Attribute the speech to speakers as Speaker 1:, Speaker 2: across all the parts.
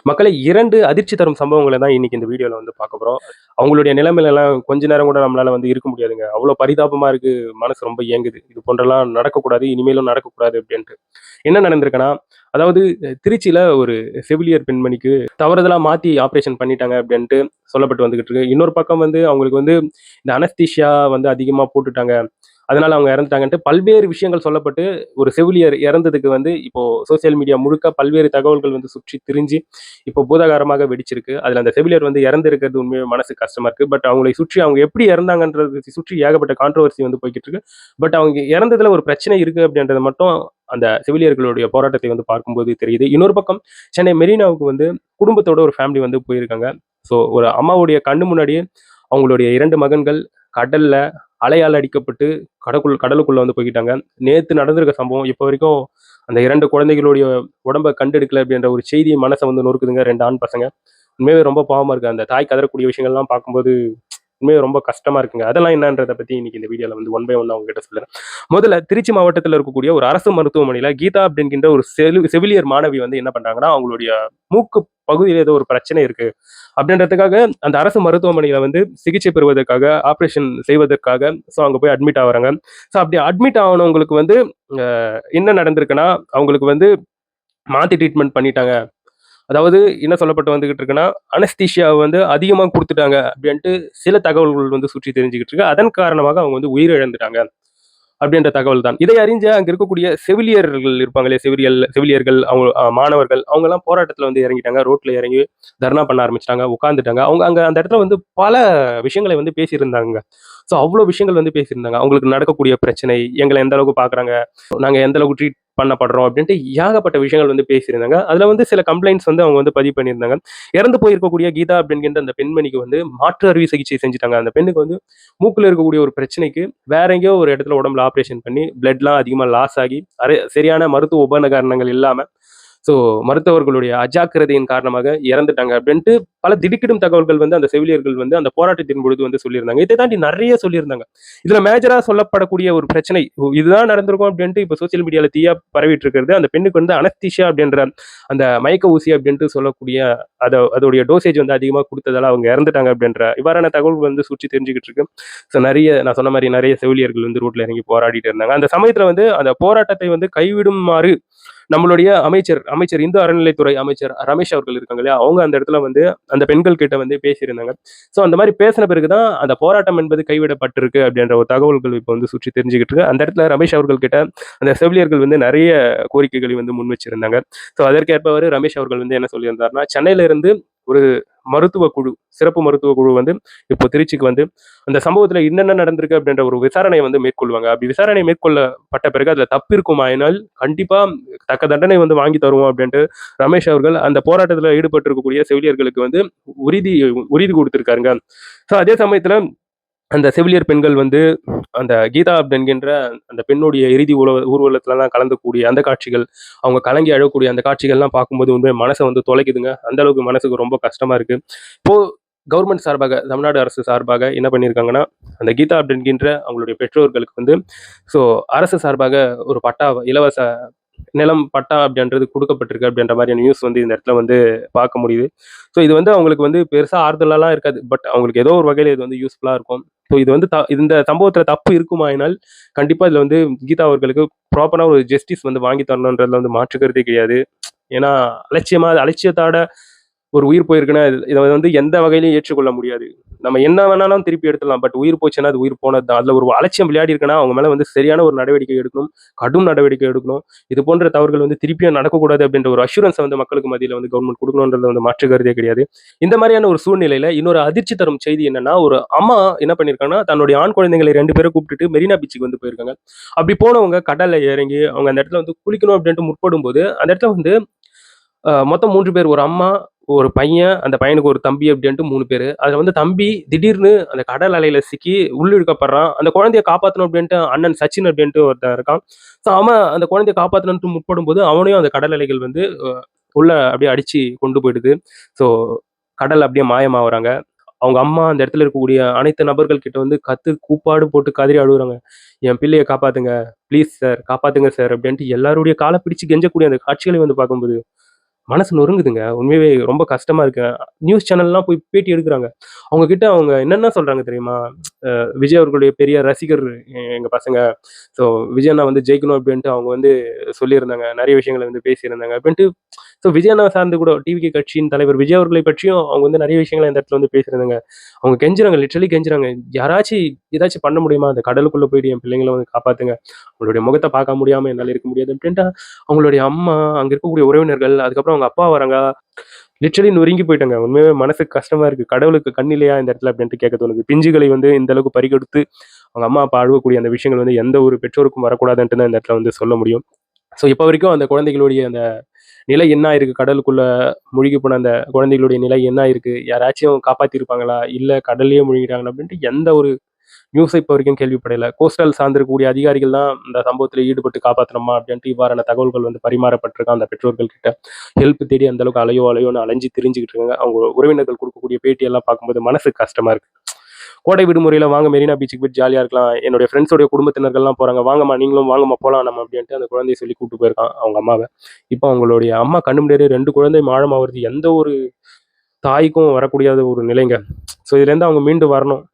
Speaker 1: மக்களை 2 அதிர்ச்சி தரும் சம்பவங்கள தான் இன்னைக்கு இந்த வீடியோல வந்து பார்க்க போறோம். அவங்களுடைய நிலைமையிலலாம் கொஞ்ச நேரம் கூட நம்மளால வந்து இருக்க முடியாதுங்க. அவ்வளோ பரிதாபமா இருக்கு. மனசு ரொம்ப ஏங்குது. இது போன்றலாம் நடக்கக்கூடாது. இனிமேலும் நடக்கக்கூடாது அப்டின்ட்டு. என்ன நடந்திருக்குன்னா, அதாவது திருச்சியில ஒரு செவிலியர் பெண்மணிக்கு தவறுதலா மாத்தி ஆப்ரேஷன் பண்ணிட்டாங்க அப்டின்ட்டு சொல்லப்பட்டு வந்துகிட்டு இருக்கு. இன்னொரு பக்கம் வந்து அவங்களுக்கு வந்து இந்த அனஸ்தீசியா வந்து அதிகமா போட்டுட்டாங்க. அதனால அவங்க இறந்துட்டாங்கன்ட்டு பல்வேறு விஷயங்கள் சொல்லப்பட்டு, ஒரு செவிலியர் இறந்ததுக்கு வந்து இப்போ சோசியல் மீடியா முழுக்க பல்வேறு தகவல்கள் வந்து சுற்றி திரிஞ்சு, இப்போ பூதாகாரமாக வெடிச்சிருக்கு. அதுல அந்த செவிலியர் வந்து இறந்திருக்கிறது உண்மையாவே மனசுக்கு கஷ்டமா இருக்கு. பட் அவங்களை சுற்றி அவங்க எப்படி இறந்தாங்கன்றது சுற்றி ஏகப்பட்ட கான்ட்ரோவர்சி வந்து போய்க்கிட்டு இருக்கு. பட் அவங்க இறந்ததுல ஒரு பிரச்சனை இருக்கு அப்படின்றது மட்டும் அந்த செவிலியர்களுடைய போராட்டத்தை வந்து பார்க்கும்போது தெரியுது. இன்னொரு பக்கம் சென்னை மெரினாவுக்கு வந்து குடும்பத்தோட ஒரு ஃபேமிலி வந்து போயிருக்காங்க. ஸோ ஒரு அம்மாவுடைய கண்ணு முன்னாடியே அவங்களுடைய 2 மகன்கள் கடல்ல அலையால அடிக்கப்பட்டு கடலுக்குள்ள வந்து போய்க்கிட்டாங்க. நேத்து நடந்திருக்க சம்பவம் இப்போ வரைக்கும் அந்த 2 குழந்தைகளுடைய உடம்ப கண்டெடுக்கல அப்படின்ற ஒரு செய்தி மனச வந்து நொறுக்குதுங்க. 2 ஆண் பசங்க. உண்மையாவே ரொம்ப பாவமா இருக்கு. அந்த தாய் கதறக்கூடிய விஷயங்கள்லாம் பார்க்கும்போது உண்மையாவே ரொம்ப கஷ்டமா இருக்குங்க. அதெல்லாம் என்னன்றத பத்தி இன்னைக்கு இந்த வீடியோல வந்து ஒன் பை ஒன்னா உங்ககிட்ட சொல்றேன். முதல்ல திருச்சி மாவட்டத்துல இருக்கக்கூடிய ஒரு அரசு மருத்துவமனையில கீதா அப்படின்கின்ற ஒரு செவிலியர் மாணவி வந்து என்ன பண்றாங்கன்னா, அவங்களுடைய மூக்கு பகுதியில ஏதோ ஒரு பிரச்சனை இருக்கு அப்படின்றதுக்காக அந்த அரசு மருத்துவமனையில வந்து சிகிச்சை பெறுவதற்காக, ஆப்ரேஷன் செய்வதற்காக அங்க போய் அட்மிட் ஆகுறாங்க. அப்படி அட்மிட் ஆனவங்களுக்கு வந்து என்ன நடந்திருக்குன்னா, அவங்களுக்கு வந்து மாத்தி ட்ரீட்மெண்ட் பண்ணிட்டாங்க. அதாவது என்ன சொல்லப்பட்டு வந்துகிட்டு இருக்குன்னா, அனஸ்தீசியா வந்து அதிகமா குடுத்துட்டாங்க அப்படின்ட்டு சில தகவல்கள் வந்து சுற்றி தெரிஞ்சுகிட்டு இருக்கு. அதன் காரணமாக அவங்க வந்து உயிரிழந்துட்டாங்க. அப்படின்ற தகவல் தான். இதை அறிஞ்ச அங்க இருக்கக்கூடிய செவிலியர்கள் இருப்பாங்களே, செவிலியர்கள், அவங்க மாணவர்கள் அவங்கலாம் போராட்டத்துல வந்து இறங்கிட்டாங்க. ரோட்ல இறங்கி தர்ணா பண்ண ஆரம்பிச்சுட்டாங்க. உட்கார்ந்துட்டாங்க. அவங்க அங்க அந்த இடத்துல வந்து பல விஷயங்களை வந்து பேசியிருந்தாங்க. அவ்வளோ விஷயங்கள் வந்து பேசியிருந்தாங்க. அவங்களுக்கு நடக்கக்கூடிய பிரச்சனை, எங்கள எந்த அளவுக்கு பார்க்குறாங்க, நாங்க எந்த அளவுக்கு ட்ரீட் பண்ணப்படுறோம் அப்படின்ட்டு ஏகப்பட்ட விஷயங்கள் வந்து பேசியிருந்தாங்க. அதுல வந்து சில கம்ப்ளைண்ட்ஸ் வந்து அவங்க வந்து பதிவு பண்ணியிருந்தாங்க. இறந்து போயிருக்கக்கூடிய கீதா அப்படின்கின்ற அந்த பெண்மணிக்கு வந்து மாற்று அறுவை சிகிச்சை செஞ்சுட்டாங்க. அந்த பெண்ணுக்கு வந்து மூக்குல இருக்கக்கூடிய ஒரு பிரச்சனைக்கு வேற எங்கேயோ ஒரு இடத்துல உடம்புல ஆப்ரேஷன் பண்ணி பிளட்லாம் அதிகமா லாஸ் ஆகி சரியான மருத்துவ உபகரணங்கள் இல்லாம மருத்துவர்களுடைய அஜாக்கிரதையின் காரணமாக இறந்துட்டாங்க அப்படின்ட்டு பல திடுக்கிடும் தகவல்கள் வந்து அந்த செவிலியர்கள் வந்து அந்த போராட்டத்தின் பொழுது வந்து சொல்லியிருந்தாங்க. இதை தாண்டி நிறைய சொல்லியிருந்தாங்க. இதுல மேஜரா சொல்லப்படக்கூடிய ஒரு பிரச்சனை இதுதான் நடந்திருக்கும் அப்படின்ட்டு இப்ப சோசியல் மீடியால தீயா பரவிட்டு இருக்கிறது. அந்த பெண்ணுக்கு வந்து அனஸ்தீசியா அப்படின்ற அந்த மயக்க ஊசி அப்படின்ட்டு சொல்லக்கூடிய அதோடைய டோசேஜ் வந்து அதிகமா கொடுத்ததால அவங்க இறந்துட்டாங்க அப்படின்ற இவ்வாறான தகவல் வந்து சுற்றி தெரிஞ்சுக்கிட்டு இருக்கு. நிறைய நான் சொன்ன மாதிரி நிறைய செவிலியர்கள் வந்து ரோட்ல இறங்கி போராடிட்டு இருந்தாங்க. அந்த சமயத்துல வந்து அந்த போராட்டத்தை வந்து கைவிடுமாறு நம்மளுடைய அமைச்சர் இந்து அறநிலைத்துறை அமைச்சர் ரமேஷ் அவர்கள் இருக்காங்க இல்லையா, அவங்க அந்த இடத்துல வந்து அந்த பெண்கள் கிட்ட வந்து பேசியிருந்தாங்க. அந்த மாதிரி பேசின பிறகுதான் அந்த போராட்டம் என்பது கைவிடப்பட்டிருக்கு அப்படின்ற ஒரு தகவல்கள் இப்போ வந்து சுற்றி தெரிஞ்சுக்கிட்டு இருக்கு. அந்த இடத்துல ரமேஷ் அவர்கள் கிட்ட அந்த செவிலியர்கள் வந்து நிறைய கோரிக்கைகளை வந்து முன் வச்சிருந்தாங்க. அதற்கேற்பவர் ரமேஷ் அவர்கள் வந்து என்ன சொல்லியிருந்தாருன்னா, சென்னையில இருந்து ஒரு மருத்துவ குழு, சிறப்பு மருத்துவ குழு வந்து இப்போ திருச்சிக்கு வந்து அந்த சம்பவத்துல என்னென்ன நடந்திருக்கு அப்படின்ற ஒரு விசாரணையை வந்து மேற்கொள்வாங்க. அப்படி விசாரணை மேற்கொள்ளப்பட்ட பிறகு அதுல தப்பு இருக்குமாயினால் கண்டிப்பா தக்க தண்டனை வந்து வாங்கி தருவோம் அப்படின்ட்டு ரமேஷ் அவர்கள் அந்த போராட்டத்துல ஈடுபட்டு இருக்கக்கூடிய செவிலியர்களுக்கு வந்து உறுதி உறுதி கொடுத்திருக்காருங்க. அதே சமயத்துல அந்த செவிலியர் பெண்கள் வந்து அந்த கீதா என்கின்ற அந்த பெண்ணுடைய இறுதி ஊர்வலத்துலலாம் கலந்துக்கூடிய அந்த காட்சிகள், அவங்க கலங்கி அழக்கூடிய அந்த காட்சிகள்லாம் பார்க்கும்போது உண்மையா மனச வந்து தொலைக்குதுங்க. அந்த அளவுக்கு மனசுக்கு ரொம்ப கஷ்டமா இருக்கு. இப்போ கவர்மெண்ட் சார்பாக, தமிழ்நாடு அரசு சார்பாக என்ன பண்ணியிருக்காங்கன்னா, அந்த கீதா என்கின்ற அவங்களுடைய பெற்றோர்களுக்கு வந்து ஸோ அரசு சார்பாக ஒரு பட்டா, இலவச நிலம் பட்டா அப்படின்றது குடுக்கப்பட்டிருக்கு அப்படின்ற மாதிரியான நியூஸ் வந்து இந்த இடத்துல வந்து பார்க்க முடியுது. இது வந்து அவங்களுக்கு வந்து பெருசா ஆறுதலாலாம் இருக்காது. பட் அவங்களுக்கு ஏதோ ஒரு வகையில இது வந்து யூஸ்ஃபுல்லா இருக்கும். இது வந்து இந்த சம்பவத்துல தப்பு இருக்குமாயினால், கண்டிப்பா இதுல வந்து கீதா அவர்களுக்கு ப்ராப்பரா ஒரு ஜஸ்டிஸ் வந்து வாங்கி தரணுன்றதுல வந்து மாற்று கருத்தே கிடையாது. ஏன்னா, அலட்சியத்தோட ஒரு உயிர் போயிருக்குன்னா, இத வந்து எந்த வகையிலயும் ஏற்றுக்கொள்ள முடியாது. நம்ம என்ன வேணாலும் திருப்பி எடுத்துடலாம். பட் உயிர் போச்சுன்னா, அது உயிர் போனது தான். அதுல ஒரு அலட்சியம் விளையாடி இருக்குன்னா, அவங்க மேல வந்து சரியான ஒரு நடவடிக்கை எடுக்கணும். கடும் நடவடிக்கை எடுக்கணும். இது போன்ற தவறுகள் வந்து திருப்பியும் நடக்கக்கூடாது அப்படின்ற ஒரு அஷ்யூரன்ஸ வந்து மக்களுக்கு மத்தியில வந்து கவர்ன்மெண்ட் குடுக்கணும்ன்றதுல வந்து மாற்று கருத்தே கிடையாது. இந்த மாரியான ஒரு சூழ்நிலையில இன்னொரு அதிர்ச்சி தரும் செய்தி என்னன்னா, ஒரு அம்மா என்ன பண்ணியிருக்காங்கன்னா, தன்னுடைய ஆண் குழந்தைகளை 2 பேர கூப்பிட்டுட்டு மெரினா பீச்சுக்கு வந்து போயிருக்காங்க. அப்படி போனவங்க கடல்ல இறங்கி, அவங்க அந்த இடத்துல வந்து குளிக்கணும் அப்படின்ட்டு முற்படும்போது, அந்த இடத்துல வந்து மொத்தம் 3 பேர். ஒரு அம்மா, ஒரு பையன், அந்த பையனுக்கு ஒரு தம்பி அப்படின்ட்டு 3 பேரு. அதுல வந்து தம்பி திடீர்னு அந்த கடல் அலையில சிக்கி உள்ளிழுக்கப்படுறான். அந்த குழந்தைய காப்பாத்தணும் அப்படின்ட்டு அண்ணன் சச்சின் அப்படின்ட்டு ஒருத்தன் இருக்கான். அவன் அந்த குழந்தைய காப்பாத்தணும்ன்ட்டு முற்படும்போது, அவனையும் அந்த கடல் அலைகள் வந்து உள்ள அப்படியே அடிச்சு கொண்டு போயிடுது. ஸோ கடல்ல அப்படியே மாயமாவுறாங்க. அவங்க அம்மா அந்த இடத்துல இருக்கக்கூடிய அனைத்து நபர்கள் கிட்ட வந்து கூப்பாடு போட்டு கதறி அழுவுறாங்க. "என் பிள்ளைய காப்பாத்துங்க. ப்ளீஸ் சார், காப்பாத்துங்க சார்" அப்படின்ட்டு எல்லாருடைய கால பிடிச்சு கெஞ்சக்கூடிய அந்த காட்சிகளை வந்து பார்க்கும்போது, மனசு நொறுங்குதுங்க. உண்மையாவே ரொம்ப கஷ்டமா இருக்கு. நியூஸ் சேனல்லாம் போய் பேட்டி எடுக்குறாங்க. அவங்க கிட்ட அவங்க என்னென்ன சொல்றாங்க தெரியுமா? விஜய் அவர்களுடைய பெரிய ரசிகர் எங்க பசங்க. ஸோ விஜய் அண்ணா வந்து ஜெயிக்கணும் அப்டின்ட்டு அவங்க வந்து சொல்லியிருந்தாங்க. நெறைய விஷயங்கள வந்து பேசியிருந்தாங்க அப்டின்ட்டு ஸோ விஜய் அண்ணாவ சார்ந்து கூட டிவிகே கட்சியின் தலைவர் விஜய் அவர்களை பற்றியும் அவங்க வந்து நெறைய விஷயங்கள இந்த இடத்துல வந்து பேசியிருந்தாங்க. அவங்க கெஞ்சுறாங்க, லிட்டரலி கெஞ்சுறாங்க. ஏதாச்சும் பண்ண முடியுமா? அந்த கடலுக்குள்ள போயிட்டு என் பிள்ளைங்கள வந்து காப்பாத்துங்க. உங்களுடைய முகத்த பார்க்க முடியாம என்னால இருக்க முடியாது அப்டின்ட்டு அவங்களுடைய அம்மா, அங்க இருக்கக்கூடிய உறவினர்கள், அதுக்கப்புறம் அவங்க அப்பா வராங்க. லிட்டரலி நொறுங்கி போயிட்டேங்க. உண்மையாவே மனசுக்கு கஷ்டமா இருக்கு. கடவுளுக்கு கண் இல்லையா இந்த இடத்துல அப்டின்ட்டு கேட்க தோணுது. பிஞ்சுகளை வந்து இந்த அளவுக்கு பறிகொடுத்து, அவங்க அம்மா, அப்பா அழுவக்கூடிய அந்த விஷயங்கள் வந்து எந்த ஒரு பெற்றோருக்கும் வரக்கூடாதுன்ட்டு தான் இந்த இடத்துல வந்து சொல்ல முடியும். ஸோ இப்ப வரைக்கும் அந்த குழந்தைகளுடைய அந்த நிலை என்ன ஆயிருக்கு? கடலுக்குள்ள முழுகி போன அந்த குழந்தைகளுடைய நிலை என்ன ஆயிருக்கு? யாராச்சும் காப்பாத்தியிருப்பாங்களா? இல்ல கடல்லயே முழுகிட்டாங்களா? அப்டின்ட்டு எந்த ஒரு நியூஸ இப்ப வரைக்கும் கேள்விப்படல. கோஸ்டல் சார்ந்திருக்கக்கூடிய அதிகாரிகள் தான் இந்த சம்பவத்தில ஈடுபட்டு காப்பாத்தணுமா அப்டின்ட்டு இவ்வாறான தகவல்கள் வந்து பரிமாறப்பட்டிருக்கு அந்த பெற்றோர்கள் கிட்ட. ஹெல்ப் தேடி அந்த அளவுக்கு அலையோன்னு அலைஞ்சு திரிஞ்சுகிட்டு இருக்காங்க. அவங்க உறவினர்கள் குடுக்கக்கூடிய பேட்டியெல்லாம் பார்க்கும்போது மனசுக்கு கஷ்டமா இருக்கு. கோடை விடுமுறையில வாங்க மெரினா பீச்சுக்கு போயிட்டு ஜாலியா இருக்கலாம். என்னுடைய ஃப்ரெண்ட்ஸோட குடும்பத்தினர்கள்லாம் போறாங்க. வாங்கம்மா நீங்களும் வாங்கம்மா போலாம் நம்ம அப்டின்ட்டு அந்த குழந்தைய சொல்லி கூட்டு போயிருக்கான் அவங்க அம்மாவ. இப்ப அவங்களுடைய அம்மா கண்ணு முன்னாடியே 2 குழந்தை மாழமாவுறது எந்த ஒரு தாய்க்கும் வரக்கூடியாத ஒரு நிலைங்க. ஸோ இதுலேருந்து அவங்க மீண்டு வரணும்.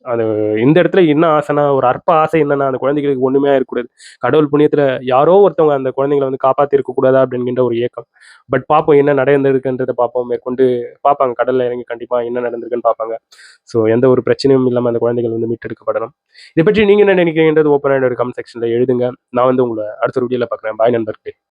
Speaker 1: அது இந்த இடத்துல என்ன ஆசைன்னா, ஒரு அற்ப ஆசை என்னன்னா, அந்த குழந்தைகளுக்கு ஒண்ணுமே ஆயிறக்கூடாது. கடவுள் புண்ணியத்துல யாரோ ஒருத்தவங்க அந்த குழந்தைங்கள வந்து காப்பாத்தியிருக்க கூடாதா? அப்படின்கின்ற ஒரு ஏக்கம். பட் பார்ப்போம் என்ன நடந்திருக்குன்றத பார்ப்போம். மேற்கொண்டு பார்ப்பாங்க. கடல்ல இறங்கி கண்டிப்பா என்ன நடந்திருக்குன்னு பார்ப்பாங்க. ஸோ எந்த ஒரு பிரச்சனையும் இல்லாம அந்த குழந்தைகள் வந்து மீட்டெடுக்கப்படணும். இத பற்றி நீங்க என்ன நினைக்கிறீங்கன்றது ஓப்பனா என்னோட கமெண்ட் செக்ஷன்ல எழுதுங்க. நான் வந்து உங்கள அடுத்த வீடியோல பார்க்குறேன். பாய் நண்பர்களே.